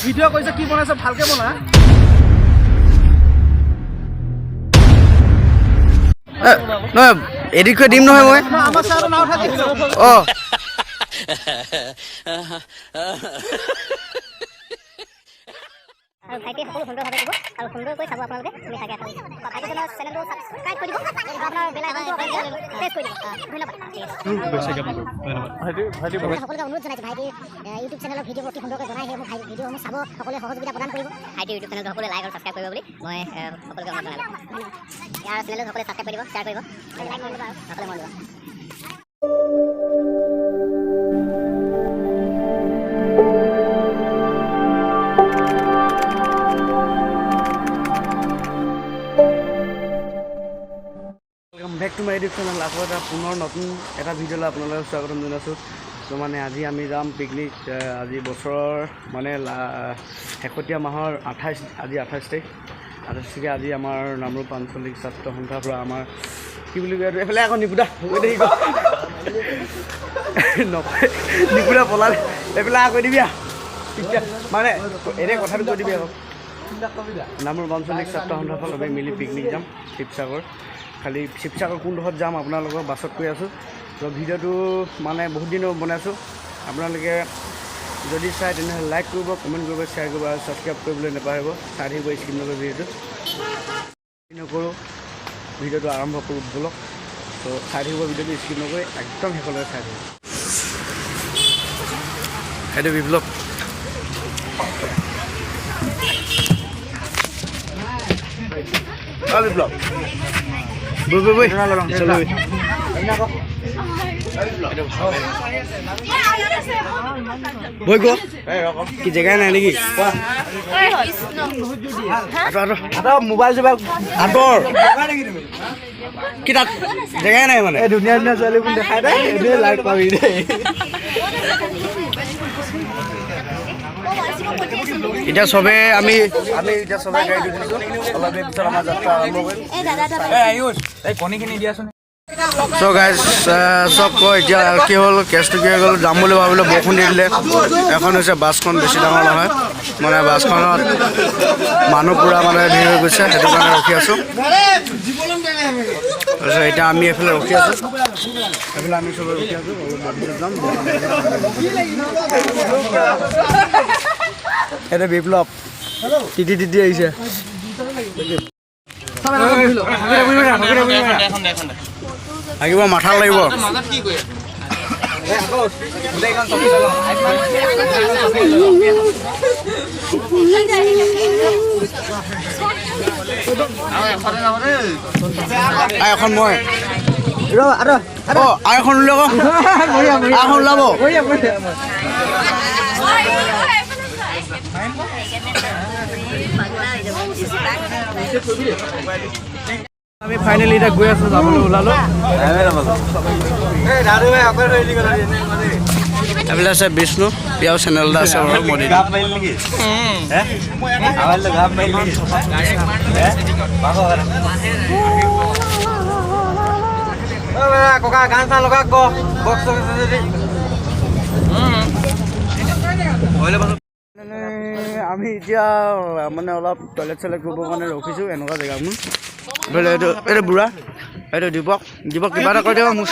Video' কৈছে কি বনাইছে ভালকে বনা নহয় এডিট কৰি দিম নহয় মই আমাৰ চাৰৰ নাও থাকে অঁ আৰু ভাইটি সকলো সুন্দৰভাৱে দিব আৰু সুন্দৰকৈ চাব আপোনালোকে তুমি থাকে ভাইটি চেনেলটো ছাবস্ক্ৰাইব কৰিব আপোনাৰ বেল আইকনটো প্ৰেছ কৰি দিব ধন্যবাদ সকলোকে অনুৰোধ জনাইছোঁ ভাইটি ইউটিউব চেনেলৰ ভিডিঅ'বোৰ অতি সুন্দৰকৈ বনাই সেই মোক ভিডিঅ'সমূহ চাব সকলোৱে সহযোগিতা প্ৰদান কৰিব ভাইটি ইউটিউব চেনেলটো সকলোৱে লাইক আৰু ছাবস্ক্ৰাইব কৰিব বুলি মই সকলোকে অনুৰোধ জনালোঁ ইয়াৰ চেনেলটো সকলোৱে ছাবস্ক্ৰাইব কৰিব শ্বেয়াৰ কৰিব লাইক কৰিব আৰু সকলোৱে মন দিব back to my YouTube channel আকৌ এটা পুনৰ নতুন এটা ভিডিঅ'লৈ আপোনালোকক স্বাগতম জনাইছোঁ তো মানে আজি আমি যাম পিকনিক আজি বছৰৰ মানে শেহতীয়া মাহৰ 28 আজি 28 তাৰিখে আজি আমাৰ নামৰূপ আঞ্চলিক ছাত্ৰ সন্থাৰ পৰা আমাৰ কি বুলি কয় এইফালে আকৌ নিপুদা নিপুদা পলালে এইফালে কৈ দিবি মানে এনেই কথাটো কৈ দিবি আকৌ নামৰূপ আঞ্চলিক ছাত্ৰ সন্থাৰ পৰা আমি মিলি পিকনিক যাম শিৱসাগৰ খালি শিৱসাগৰ কোনডোখৰত যাম আপোনালোকৰ বাছত কৈ আছোঁ তো ভিডিঅ'টো মানে বহুত দিনৰ বনাইছোঁ আপোনালোকে যদি চাই তেনেহ'লে লাইক কৰিব কমেণ্ট কৰিব শ্বেয়াৰ কৰিব আৰু ছাবস্ক্ৰাইব কৰিবলৈ নাপাহৰিব চাই থাকিব স্কিপ নকৰিব ভিডিঅ'টো নকৰোঁ ভিডিঅ'টো আৰম্ভ কৰোঁ ব'লক তো চাই থাকিব ভিডিঅ'টো স্কিপ নকৰি একদম শেষলৈকে চাই থাকিব সেইটো বিপ্লৱ বিপ্লৱ বই চলো বই গো কি জেগাই নাই নেকি মোবাইল চোবাইল আঁতৰ কি তাত জেগাই নাই মানে ধুনীয়া ধুনীয়া ছোৱালীবোৰ দেখাই দে এইটোৱে লাইক পাবি দেই এতিয়া চবে আমি এতিয়া চবে গাড়ীটো দিছোঁ অলপ দেৰি পিছত আমাৰ যাত্ৰা আৰম্ভ কৰিম চ' গাইজ চব কয় এতিয়া কি হ'ল কেছটো কি হৈ গ'ল যাম বুলি ভাবিলোঁ বৰষুণ দি দিলে এখন হৈছে বাছখন বেছি ডাঙৰ নহয় মানে বাছখনত মানুহ পূৰা মানে ভিৰ হৈ গৈছে সেইটো কাৰণে ৰখি আছোঁ তাৰপিছত এতিয়া আমি এইফালে ৰখি আছোঁ এইফালে আমি চবে ৰখি আছোঁ যাম এটা বিপ্লৱ তিতি আহিছে লাগিব মাথা লাগিব এখন মই এখন উলিয়াব এখন ওলাব আমি ফাইনেলি এতিয়া গৈ আছোঁ যাবলৈ ওলালোঁ এইবিলাক আছে বিষ্ণু ইয়াৰ চেনেল এটা আছে বাৰু মোদী ককা গান চান লগা আমি এতিয়া মানে অলপ টয়লেট চয়লেট কৰিবৰ কাৰণে ৰখিছোঁ এনেকুৱা জেগাবোৰ এইটো বুঢ়া এইটো দীপক কিবা এটা কৈ দিব মোক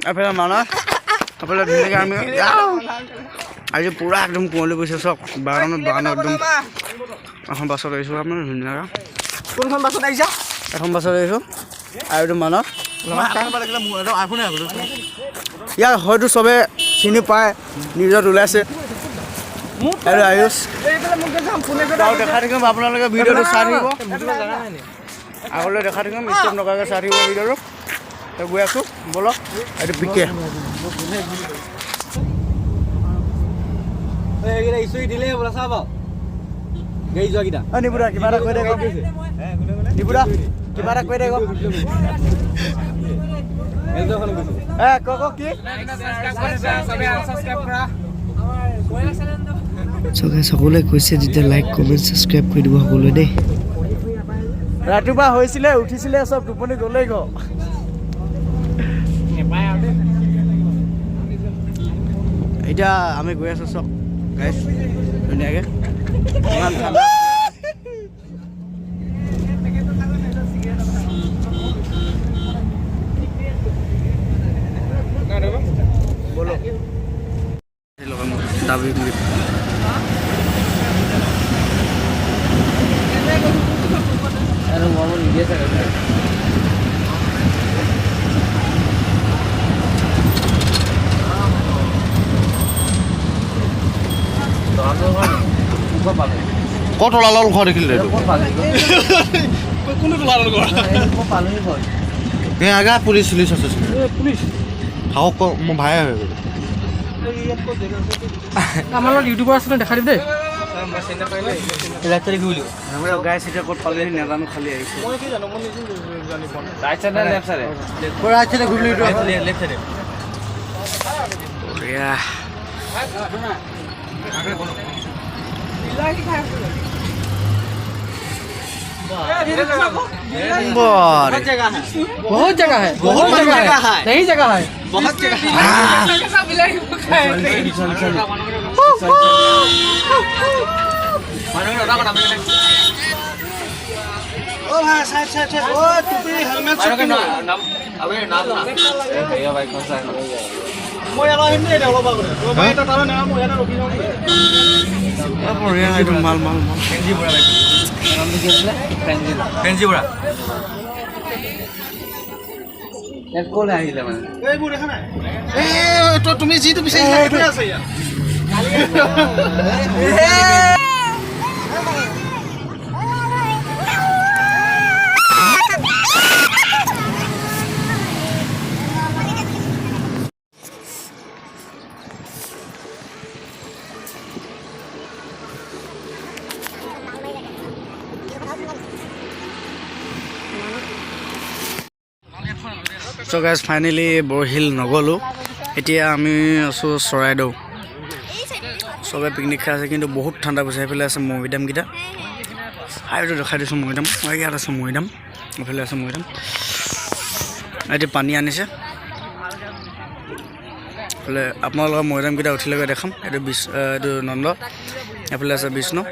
এইফালে মানস এইফালে ধুনীয়াকৈ আমি আজি পূৰা একদম কুঁৱলী গৈছে চব বাগানত একদম এখন বাছত আহিছোঁ আপোনাৰ ধুনীয়াকৈ কোনখন বাছত আহিছা এখন বাছত আহিছোঁ আৰু এইটো মানস ইয়াৰ হয়তো চবে চিনি পায় নিউজত ওলাইছে আৰু আয়ুষ দেখাই থাকিম আপোনালোকে ভিডিঅ'টো চাই থাকিব আগলৈ দেখাই থাকিম ষ্টেপ নকৰাকৈ চাই থাকিব ভিডিঅ'টো গৈ আছোঁ ব'লক এইটো পিকে নিপুৰা কিবা এটা কৈ থাকিব নিপুৰা কিবা এটা কৈ থাকিব সকলোৱে কৈছে যেতিয়া লাইক কমেণ্ট ছাবস্ক্ৰাইব কৰি দিব সকলোৱে দেই ৰাতিপুৱা হৈছিলে উঠিছিলে চব টোপনি গ'লেই গ এতিয়া আমি গৈ আছোঁ চব গাইছ ধুনীয়াকৈ ইমান ঠাণ্ডা বলো দাবি ক'ত ওলাল ঘৰ দেখিলে আগা পুলিচ চুলিচ আছে পুলিচ হাওক মোৰ ভাই হৈ গ'ল আমাৰ লগত ইউটিউবাৰ আছে দেখা দিম দেই গাইছ এতিয়া ক'ত পালেহি নাজানো খালি আহিছে बहुत जगह है नहीं जगह है बहुत जगह ओ भाई साइड साइड ओ टोपी हेलमेट सब अबे नाम ना भैया भाई कौन सा है মই আৰু আহিম দেই অলপ আগতে তো ভাই এটা তাৰে নাম মই এটা ৰখি যাম বঢ়িয়া এইটো মাল মাল মাল ফেঞ্জি বুঢ়া নাম কি আছিলে ফেঞ্জি বুঢ়া ইয়াত ক'লে আহিলে মানে এইবোৰ দেখা নাই তো তুমি যিটো বিচাৰিছা সেইটোৱে আছে ইয়াত চ' গাইজ ফাইনেলি বৰশিল নগ'লোঁ এতিয়া আমি আছোঁ চৰাইদেউ চবে পিকনিক খাই আছে কিন্তু বহুত ঠাণ্ডা পৰিছে সেইফালে আছে মৈদামকেইটা হাইটো দেখাই দিছোঁ মৈদাম ইয়াত আছে মৈদাম এইফালে আছে মৈদাম এতিয়া পানী আনিছে এইফালে আপোনালোকৰ মৈদামকেইটা উঠিলৈকে দেখাম এইটো এইটো নন্দ এইফালে আছে বিষ্ণু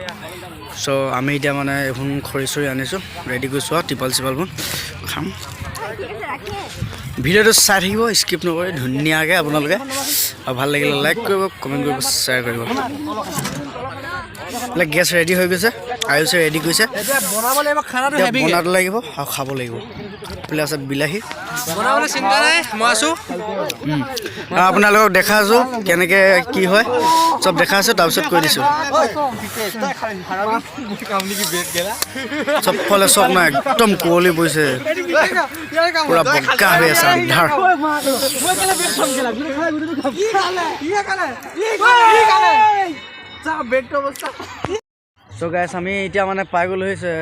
চ' আমি এতিয়া মানে এইখন খৰি চৰি আনিছোঁ ৰেডি কৰিছোঁ আৰু টিপাল চিপালবোৰ খাম ভিডিঅ'টো চাই থাকিব স্কিপ নকৰি ধুনীয়াকৈ আপোনালোকে আৰু ভাল লাগিলে লাইক কৰিব কমেণ্ট কৰিব শ্বেয়াৰ কৰিব গেছ ৰেডি হৈ গৈছে আয়ুষে ৰেডি কৰিছে বনাব লাগিব আৰু খাব লাগিব এইফালে আছে বিলাহী আপোনালোকক দেখাইছোঁ কেনেকৈ কি হয় চব দেখাইছোঁ তাৰপিছত কৈ দিছোঁ চবফালে চব নাই একদম কুঁৱলী পৰিছে পুৰা বগা হৈ আছে আন্ধাৰ চ' গাইছ আমি এতিয়া মানে পাই গ'লো হৈছে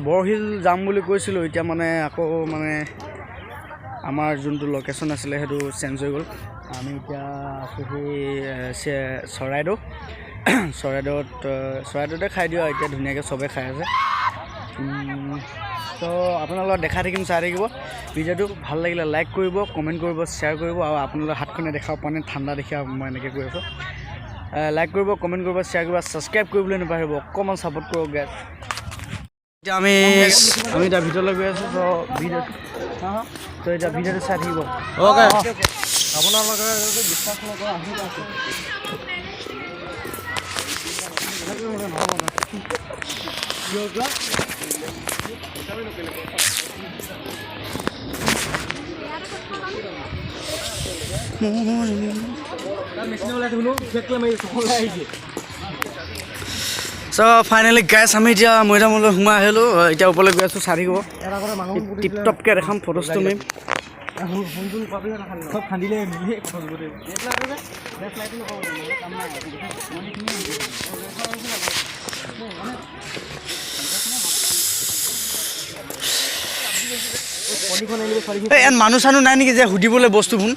বৰশিল যাম বুলি কৈছিলোঁ এতিয়া মানে আকৌ মানে আমাৰ যোনটো লোকেশ্যন আছিলে সেইটো চেঞ্জ হৈ গ'ল আমি এতিয়া আছোঁ সেই চৰাইদেউতে খাই দিওঁ এতিয়া ধুনীয়াকৈ চবে খাই আছে ত' আপোনালোকক দেখাই থাকিম চাই থাকিব ভিডিঅ'টো ভাল লাগিলে লাইক কৰিব কমেণ্ট কৰিব শ্বেয়াৰ কৰিব আৰু আপোনালোকৰ হাতখনে দেখাব পানে ঠাণ্ডা দেখি মই এনেকৈ কৈ আছোঁ লাইক কৰিব কমেণ্ট কৰিব শ্বেয়াৰ কৰিব ছাবস্ক্ৰাইব কৰিবলৈ নাপাহৰিব অকণমান ছাপোৰ্ট কৰক গাইজ এতিয়া আমি এতিয়া ভিতৰলৈ গৈ আছোঁ ত' ভিডিঅ'টো ত' এতিয়া ভিডিঅ'টো চাই থাকিব অ'কে আপোনালোকে বিশ্বাস নকৰা আহি আছে চ' ফাইনেলি গাইছ আমি এতিয়া মৈদামলৈ সোমাই আহিলোঁ এতিয়া ওপৰলৈ গৈ আছোঁ চাই থাকিব টিপটপকৈ দেখাম ফটোজটো মাৰিম ইয়াত মানুহ চানুহ নাই নেকি যে সুধিবলৈ বস্তুবোৰ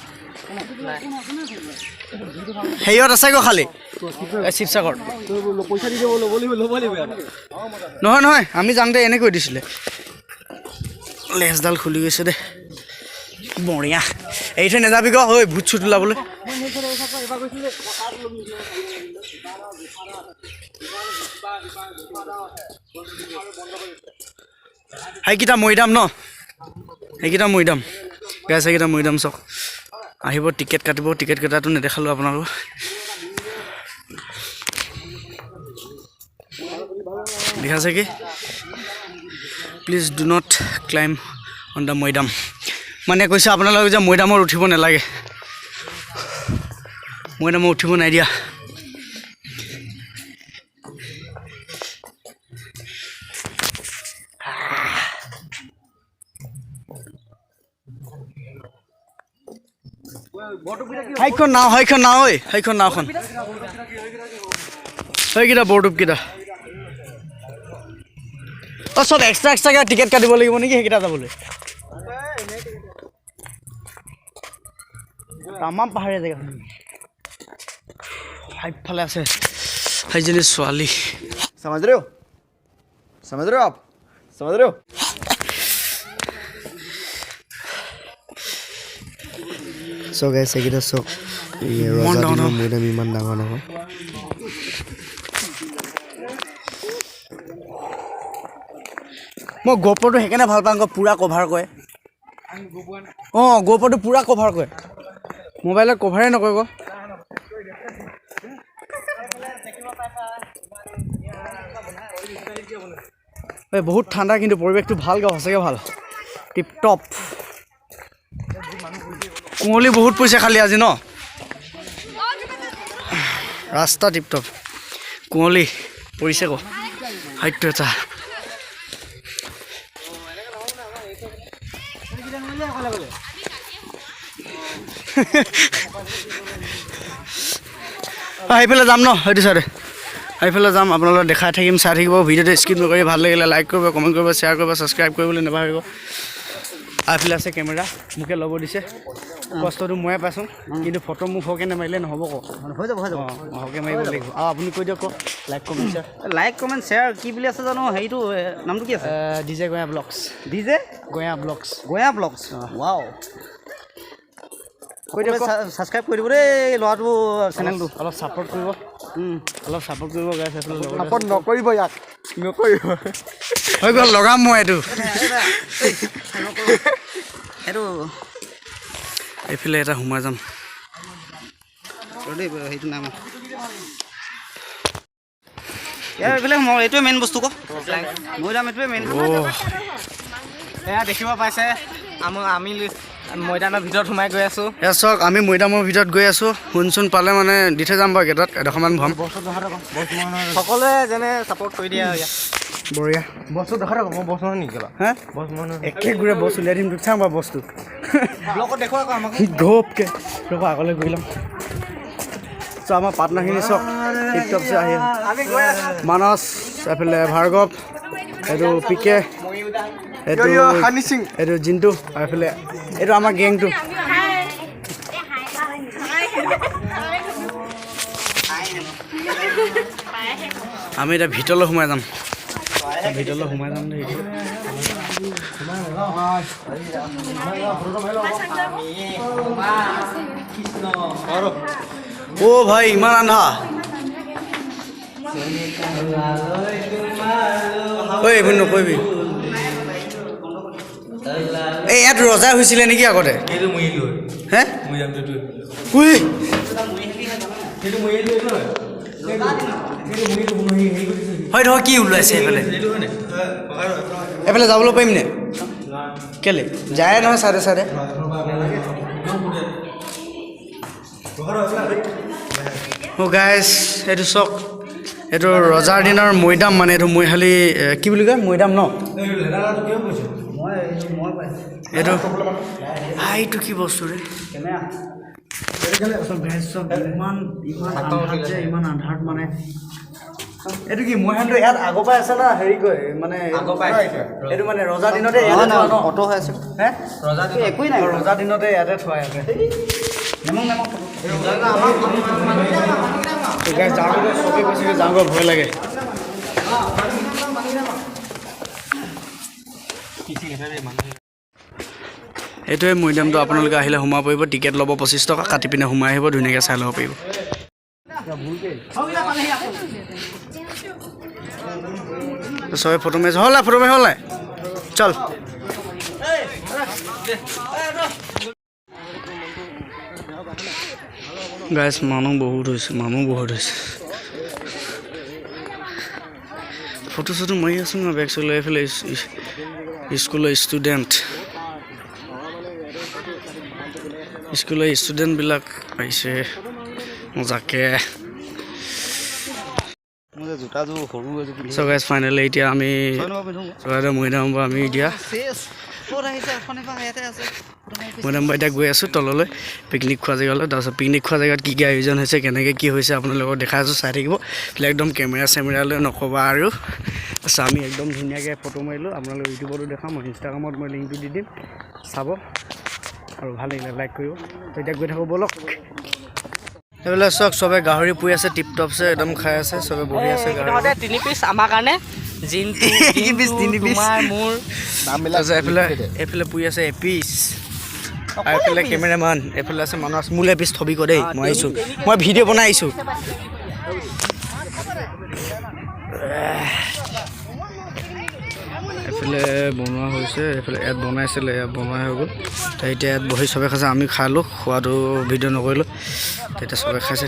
হেৰিয়ত আছে গৈ খালি শিৱসাগৰ নহয় নহয় আমি যাওঁতে এনেকৈ দিছিলে লেজডাল খুলি গৈছে দে বঢ়িয়া এৰি থৈ নাযাবি গ ঐ ভূত চুট ওলাবলৈ সেইকেইটা মৈদাম ন সেইকেইটা মৈদাম গাইছ সেইকেইটা মৈদাম চাওক আহিব টিকেট কাটিব টিকেট কটাটো নেদেখালোঁ আপোনালোকক দেখাছে কি please do not climb on the maidam মানে কৈছে আপোনালোকে যে মৈদামত উঠিব নালাগে মৈদামত উঠিব নাই দিয়া সেইখন নাও ঐ সেইখন নাওখন সেইকেইটা বৰডুবকেইটা অঁ চব এক্সট্ৰাকৈ টিকেট কাটিব লাগিব নেকি সেইকেইটা যাবলৈ তামাম পাহাৰীয়া জেগা সেইফালে আছে সেইজনী ছোৱালী समझ रहे हो आप समझ रहे हो So guys, segera sok Rosarino Muidam iman ডাঙৰ নহয় মই গোপৰটো সেইকাৰণে ভাল পাওঁ পুৰা কভাৰ কৰে অঁ গোপৰটো পুৰা কভাৰ কৰে মোবাইলত কভাৰে নকৰে আকৌ এই বহুত ঠাণ্ডা কিন্তু পৰিৱেশটো ভাল গাঁও সঁচাকৈ ভাল টিপ টপ কুঁৱলী বহুত পৰিছে খালি আজি ন ৰাস্তা টিপ টপ কুঁৱলী পৰিছে আকৌ হাইটটো এটা সেইফালে যাম ন সেইটো চাইডে সেইফালে যাম আপোনালোকক দেখাই থাকিম চাই থাকিব ভিডিঅ'টো স্কিপ নকৰি ভাল লাগিলে লাইক কৰিব কমেণ্ট কৰিব শ্বেয়াৰ কৰিব ছাবস্ক্ৰাইব কৰিবলৈ নাপাহৰিব এইফালে আছে কেমেৰা মোকে ল'ব দিছে কষ্টটো ময়ে পাইছোঁ কিন্তু ফটো মোক হকে নামাৰিলে নহ'ব কওক হৈ যাব হকে মাৰিব লাগিব আৰু আপুনি কৈ দিয়ক কওক লাইক কমেণ্ট শ্বেয়াৰ কি বুলি আছে জানো হেৰিটো নামটো কি আছে ডিজে গয়া ব্লগছ ৱাও কৈ দিয়ক ছাবস্ক্ৰাইব কৰি দিব দেই ল'ৰাটো চেনেলটো অলপ ছাপোৰ্ট কৰিব গাইছ ছাপোৰ্ট নকৰিব ইয়াক নকৰিব হৈ গ'ল লগাম মই এইটো এইটো এইফালে এটা সোমাই যাম সেইটো নাম এইফালে এইটোৱে মেইন বস্তু কওক মৈদাম এইটোৱে মেইন এয়া দেখিব পাইছে আমি মৈদামৰ ভিতৰত সোমাই গৈ আছোঁ এয়া চাওক আমি মৈদামৰ ভিতৰত গৈ আছোঁ শুনচোন পালে মানে দি থৈ যাম বাৰু গেটত এডোখৰমান ভম সকলোৱে যেনে ছাপোৰ্ট কৰি দিয়ে বঢ়িয়া বস্তু দেখা থাকক মই বস্তু নেকি হা একে ঘূৰে বস্তু উলিয়াই দিম তোক চাওঁ বাৰু বস্তু ব্লগত দেখুৱা আকৌ আমাক ঘপকৈ ৰ'ব আগলৈ গৈ ল'ম চ' আমাৰ পাৰ্টনাৰখিনি চাওক টিপটপছে আহি মানস এইফালে ভাৰ্গৱ এইটো পিকে এইটো জিন্তু আৰু এইফালে এইটো আমাৰ গেংটো আমি এতিয়া ভিতৰলৈ সোমাই যাম অ' ভাই ইমান আন্ধা ঐ এইবোৰ নকৰিবি এই ইয়াত ৰজা হৈছিলে নেকি আগতে হে হয় ধৰ কি ওলাইছে এইফালে যাবলৈ পাৰিম নে কেলে যায় নহয় চাইডে চাইডে গাইজ এইটো চাওক এইটো ৰজাৰ দিনৰ মৈদাম মানে এইটো মৈশালী কি বুলি কয় মৈদাম ন এইটো এইটো কি বস্তু ৰে ইমান আন্ধাৰত মানে এইটো কি মৈদামটো ইয়াত আগৰ পৰাই আছে না হেৰি কয় মানে এইটো মানে ৰজা দিনতে অটো হৈ আছে হে একোৱেই নাই ৰজা দিনতে ইয়াতে থোৱা আছে যাওঁগৈ চবেই কৈছে যাওঁগৈ ভয় লাগে এইটোৱে মৈদামটো আপোনালোকে আহিলে সোমাব পাৰিব টিকেট ল'ব 25 টকা কাটি পিনে সোমাই আহিব ধুনীয়াকৈ চাই ল'ব পাৰিব সবে ফটো মেজ হলে চল গাইছ মানুহ বহুত হৈছে ফটো চটো মাৰি আছো মই বেগ চলাই এইফালে স্কুলৰ ষ্টুডেণ্টবিলাক আহিছে মজাকে গাইছ ফাইনেলি এতিয়া আমি মৈদাম পৰা আমি এতিয়া এতিয়া গৈ আছোঁ তললৈ পিকনিক খোৱা জেগালৈ তাৰপিছত পিকনিক খোৱা জেগাত কি আয়োজন হৈছে কেনেকৈ কি হৈছে আপোনালোকক দেখাই আছোঁ চাই থাকিব একদম কেমেৰালৈ নক'বা আৰু তাৰপিছত আমি একদম ধুনীয়াকৈ ফটো মাৰিলোঁ আপোনালোকক ইউটিউবতো দেখাম মই ইনষ্টাগ্ৰামত মই লিংকটো দি দিম চাব আৰু ভাল লাগিলে লাইক কৰিব তেতিয়া গৈ থাকোঁ ব'লক এইবিলাক চাওক চবে গাহৰি পুৰি আছে টিপ টপছে একদম খাই আছে চবে বহি আছে গাহৰি 3 পিচ আমাৰ কাৰণে এইফালে পুৰি আছে এপিচ আৰু এইফালে কেমেৰামেন এইফালে আছে মানুহ আছে মোলে এপিচ থবি ক দেই মই আহিছোঁ মই ভিডিঅ' বনাই আহিছোঁ এইফালে বনোৱা হৈছে এইফালে ইয়াত বনাইছিলে ইয়াত বনোৱা হৈ গ'ল এতিয়া ইয়াত বহি চবে খাইছে আমি খালোঁ খোৱাটো ভিডিঅ' নকৰিলোঁ তেতিয়া চবে খাইছে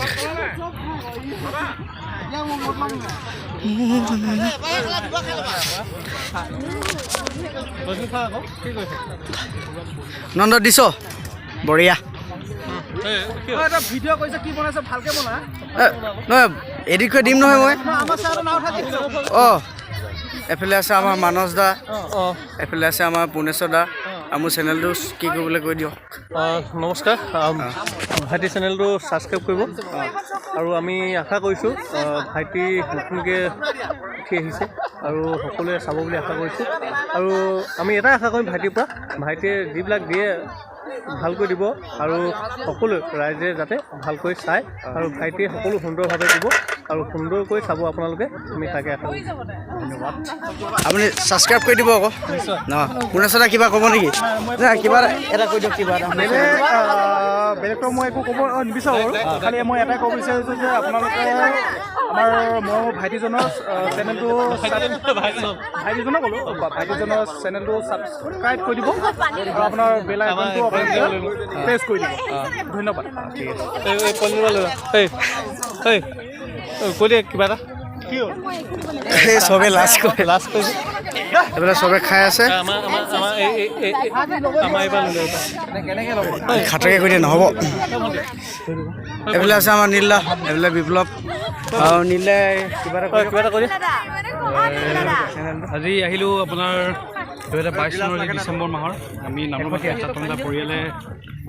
নন্দ দিছ বঢ়িয়া নহয় এডিট কৰি দিম নহয় মই অঁ এফালে আছে আমাৰ মানস দা এফালে আছে আমাৰ পূৰ্ণেশ্বৰ দা আৰু মোৰ চেনেলটো কি কৰিবলৈ কৈ দিয়ক নমস্কাৰ ভাইটি চেনেলটো ছাবস্ক্ৰাইব কৰিব আৰু আমি আশা কৰিছোঁ ভাইটি নতুনকৈ উঠি আহিছে আৰু সকলোৱে চাব বুলি আশা কৰিছোঁ আৰু আমি এটাই আশা কৰিম ভাইটিৰ পৰা ভাইটিয়ে যিবিলাক দিয়ে ভালকৈ দিব আৰু সকলো ৰাইজে যাতে ভালকৈ চায় আৰু ভাইটিয়ে সকলো সুন্দৰভাৱে দিব আৰু সুন্দৰকৈ চাব আপোনালোকে আমি তাকে আশা কৰিছোঁ ধন্যবাদ আপুনি ছাবস্ক্ৰাইব কৰি দিব আকৌ ন পূৰ্ণেশ্বৰ কিবা ক'ব নেকি কিবা এটা কৈ দিয়ক কিবা এটা বেলেগটো মই একো ক'ব নিবিচাৰোঁ খালি মই এটাই ক'ব বিচাৰিছোঁ যে আপোনালোকে আমাৰ মোৰ ভাইটিজনৰ চেনেলটো ভাইটিজনক ক'লোঁ ভাইটিজনৰ চেনেলটো ছাবস্ক্ৰাইব কৰি দিব আৰু আপোনাৰ বেল আইকনটো প্ৰেছ কৰি দিব ধন্যবাদ ঠিক আছে কৈ দিয়ে কিবা এটা চবে লাষ্ট কৰিছে এইবিলাক চবে খাই আছে খাটাকে কৈ দিয়ে নহ'ব এইবিলাক আছে আমাৰ নীলা এইবিলাক বিপ্লৱ আৰু নীলে কিবা এটা কৰি আজি আহিলোঁ আপোনাৰ 2022 চনৰ ডিচেম্বৰ মাহৰ আমি নামৰবাসী ছাত্ৰসন্থা পৰিয়ালে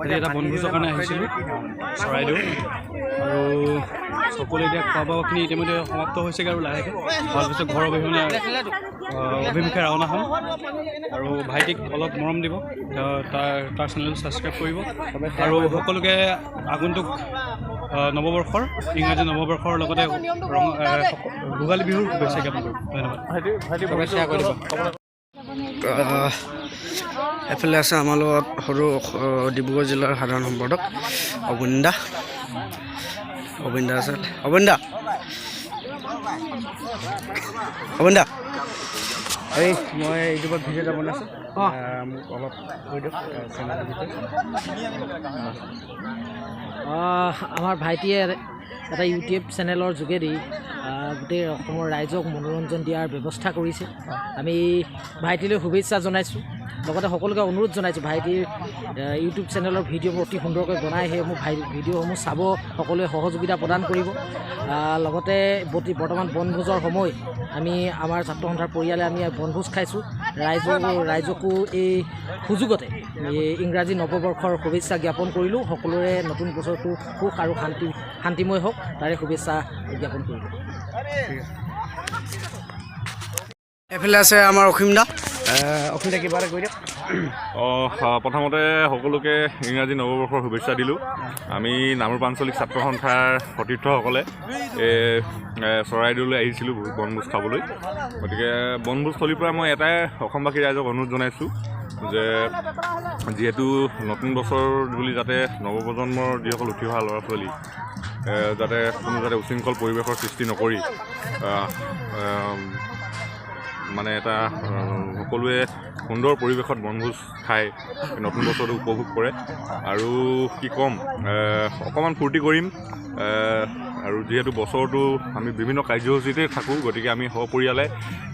আজি এটা বনভোজৰ কাৰণে আহিছিলোঁ চৰাইদেউ আৰু সকলোৱে এতিয়া খোৱা বোৱাখিনি ইতিমধ্যে সমাপ্ত হৈছেগৈ আৰু লাহেকৈ তাৰপিছত ঘৰৰ অভিমুখে ৰাওনা হ'ম আৰু ভাইটিক অলপ মৰম দিব তাৰ চেনেলটো ছাবস্ক্ৰাইব কৰিব আৰু সকলোকে আগন্তুক নৱবৰ্ষৰ ইংৰাজী নৱবৰ্ষৰ লগতে ভোগালী বিহুৰ শুভেচ্ছা জ্ঞাপন কৰিম ধন্যবাদ এফালে আছে আমাৰ লগত সৰু ডিব্ৰুগড় জিলাৰ সাধাৰণ সম্পাদক অবিন্দা আছে অবিন্দা এই মই ইউটিউবত ভিডিঅ' এটা বনাইছোঁ মোক অলপ কৈ দিয়ক চেনেলটোৰ বিষয়ে আমাৰ ভাইটিয়ে এটা ইউটিউব চেনেলৰ যোগেদি গোটেই অসমৰ ৰাইজক মনোৰঞ্জন দিয়াৰ ব্যৱস্থা কৰিছে আমি ভাইটিলৈ শুভেচ্ছা জনাইছোঁ লগতে সকলোকে অনুৰোধ জনাইছোঁ ভাইটিৰ ইউটিউব চেনেলৰ ভিডিঅ'বোৰ অতি সুন্দৰকৈ বনাই সেইসমূহ ভিডিঅ'সমূহ চাব সকলোৱে সহযোগিতা প্ৰদান কৰিব লগতে বৰ্তমান বনভোজৰ সময় আমি আমাৰ ছাত্ৰ সন্থাৰ পৰিয়ালে আমি বনভোজ খাইছোঁ ৰাইজকো এই সুযোগতে ইংৰাজী নৱবৰ্ষৰ শুভেচ্ছা জ্ঞাপন কৰিলোঁ সকলোৰে নতুন বছৰটো সুখ আৰু শান্তিময় হওক তাৰে শুভেচ্ছা জ্ঞাপন কৰিলোঁ এফালে আছে আমাৰ অসীমদা কিবা এটা কৈ দিয়ক প্ৰথমতে সকলোকে ইংৰাজী নৱবৰ্ষৰ শুভেচ্ছা দিলোঁ আমি নামৰূপ আঞ্চলিক ছাত্ৰ সন্থাৰ সতীৰ্থসকলে চৰাইদেউলৈ আহিছিলোঁ বনভোজ খাবলৈ গতিকে বনভোজস্থলীৰ পৰা মই এটাই অসমবাসী ৰাইজক অনুৰোধ জনাইছোঁ যে যিহেতু নতুন বছৰ বুলি যাতে নৱপ্ৰজন্মৰ যিসকল উঠি অহা ল'ৰা ছোৱালী যাতে কোনো যাতে উশৃংখল পৰিৱেশৰ সৃষ্টি নকৰি মানে এটা সকলোৱে সুন্দৰ পৰিৱেশত বনভোজ খাই নতুন বছৰটো উপভোগ কৰে আৰু কি ক'ম অকণমান ফূৰ্তি কৰিম আৰু যিহেতু বছৰটো আমি বিভিন্ন কাৰ্যসূচীতে থাকোঁ গতিকে আমি সপৰিয়ালে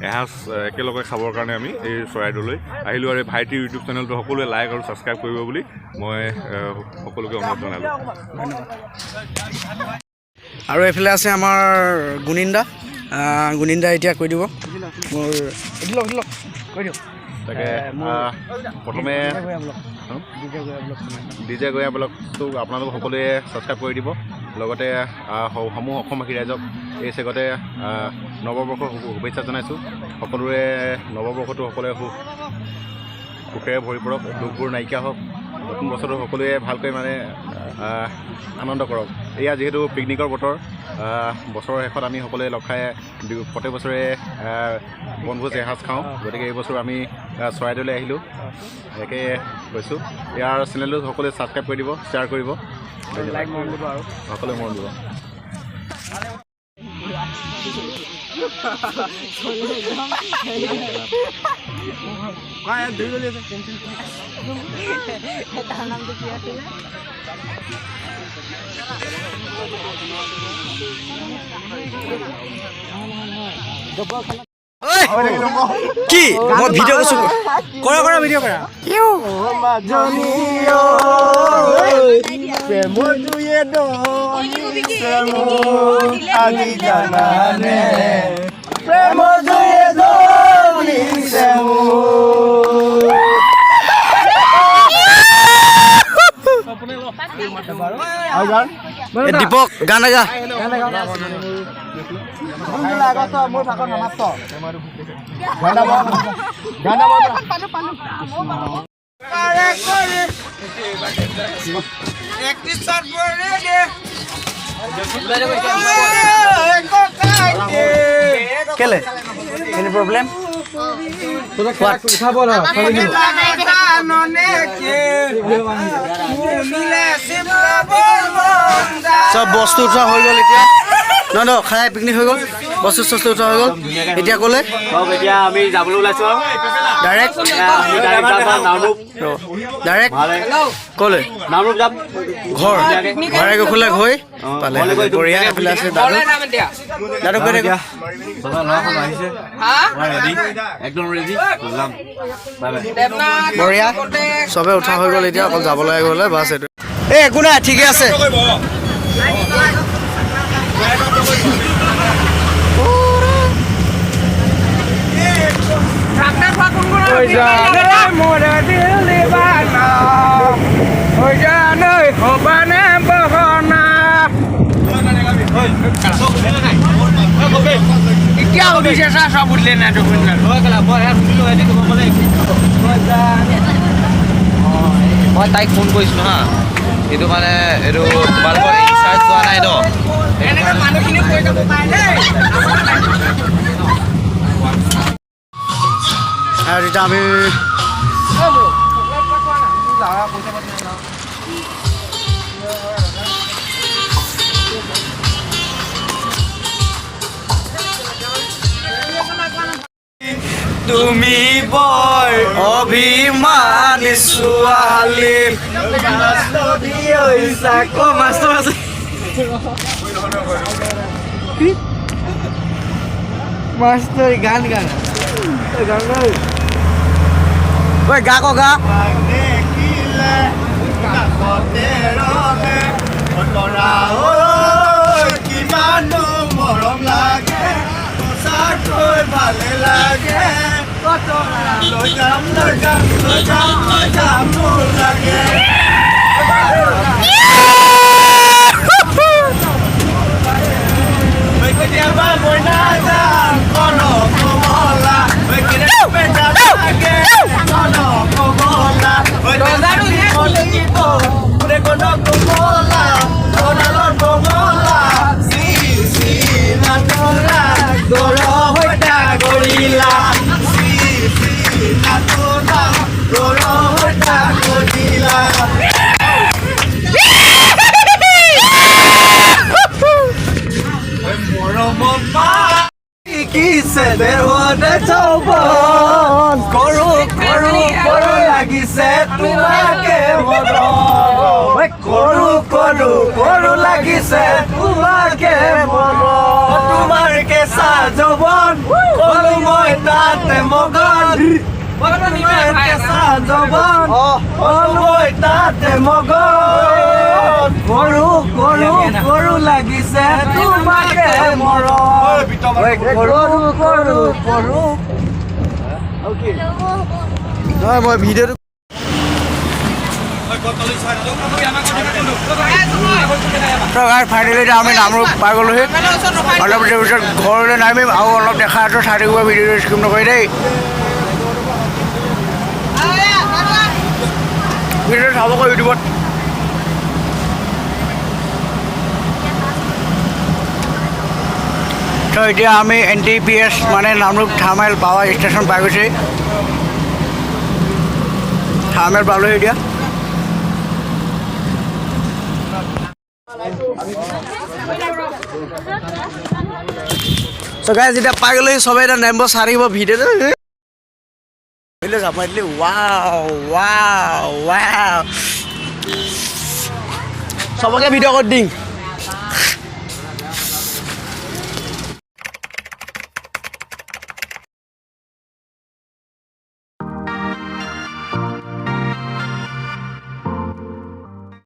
এসাঁজ একেলগে খাবৰ কাৰণে আমি এই চৰাইদেউলৈ আহিলোঁ আৰু ভাইটিৰ ইউটিউব চেনেলটো সকলোৱে লাইক আৰু ছাবস্ক্ৰাইব কৰিব বুলি মই সকলোকে অনুৰোধ জনালোঁ। আৰু এইফালে আছে আমাৰ গুণিন্দা এতিয়া কৈ দিব মোৰ কৈ দিয়ক। তাকে প্ৰথমে DJ গয়া ব্লগটো আপোনালোক সকলোৱে ছাবস্ক্ৰাইব কৰি দিব লগতে সমূহ অসমবাসী ৰাইজক এই চেগতে নৱবৰ্ষৰ শুভেচ্ছা জনাইছোঁ। সকলোৰে নৱবৰ্ষটো সকলোৱে সুখেৰে ভৰি পৰক, দুখবোৰ নাইকিয়া হওক, নতুন বছৰটো সকলোৱে ভালকৈ মানে আনন্দ কৰক। এয়া যিহেতু পিকনিকৰ বতৰ, বছৰৰ শেষত আমি সকলোৱে লগ খাই প্ৰত্যেক বছৰে বনভোজ এসাঁজ খাওঁ, গতিকে এই বছৰ আমি চৰাইদেউলৈ আহিলোঁ একে কৈছোঁ। ইয়াৰ চেনেলটো সকলোৱে ছাবস্ক্ৰাইব কৰি দিব, শ্বেয়াৰ কৰিব, সকলোৱে মৰম দিব। কি মই ভিডিঅ' কৈছোঁ কৰা ভিডিঅ' কৰা দীপক গান গা কেলে এনি প্ৰব্লেম চব বস্তু উঠোৱা হৈ গ'ল এতিয়া ন খাই পিকনিক হৈ গ'ল বস্তু চস্তু উঠোৱা হৈ গ'ল এতিয়া ক'লে এতিয়া আমি যাবলৈ ওলাইছোঁ আৰু ডাইৰেক্ট ক'লে নামৰূপ যাম ঘৰ ঘৰে গৈ হৈ পালে বঢ়িয়া এফালে আছে দাদু কৈ থাকক একদম ৰেডি যাম বঢ়িয়া চবে উঠা হৈ গ'ল এতিয়া অকল যাবলৈ গ'লে বাছ এইটো এই একো নাই ঠিকে আছে মই তাইক ফোন কৰিছিলোঁ হা এইটো মানে এইটো তোমালোকৰ ইনচাৰ্জ যোৱা নাই ন আৰু এতিয়া আমি তুমি বৰ অভিমানী ছোৱালী মাষ্টৰ আছে মাষ্টৰ গান গান ঐ গা ক গা কিমান মৰম লাগে ভালে লাগে লৈ যাম লাগে কেতিয়াবা মই নাযাম কমলা লাগিছে দেহতে যৌৱন কৰো কৰো কৰো লাগিছে তোমাকে মৰম কৰো কৰো কৰো লাগিছে তোমাকে মৰম তোমাৰ কেঁচা যৌৱন কলো মই তাতে মগন তোমাৰ কেঁচা যৌৱন কলো মই তাতে মগন কৰো কৰো কৰো লাগিছে তোমাকে মৰম কৰো কৰো কৰো নহয় মই ভিডিঅ'টো ফাইনেলি আমি নামৰূপ পাই গ'লোহি অলপ দেৰি পিছত ঘৰলৈ নামিম আৰু অলপ দেখা চাই থাকিব ভিডিঅ'টো স্কিপ নকৰি দেই ভিডিঅ'টো চাবগৈ ইউটিউবত তো এতিয়া আমি NTPS মানে নামৰূপ থাৰ্মেল পাৱাৰ ষ্টেচন পাই গৈছে থাৰ্মেল পালোহি এতিয়া So guys, এতিয়া পাই গ'লো সবে এটা নেম্বৰ চাই থাকিব ভিডিঅ'টো জাপাই দিলে ৱাও ৱাও ৱাও সবকে ভিডিঅ' কৰি দিম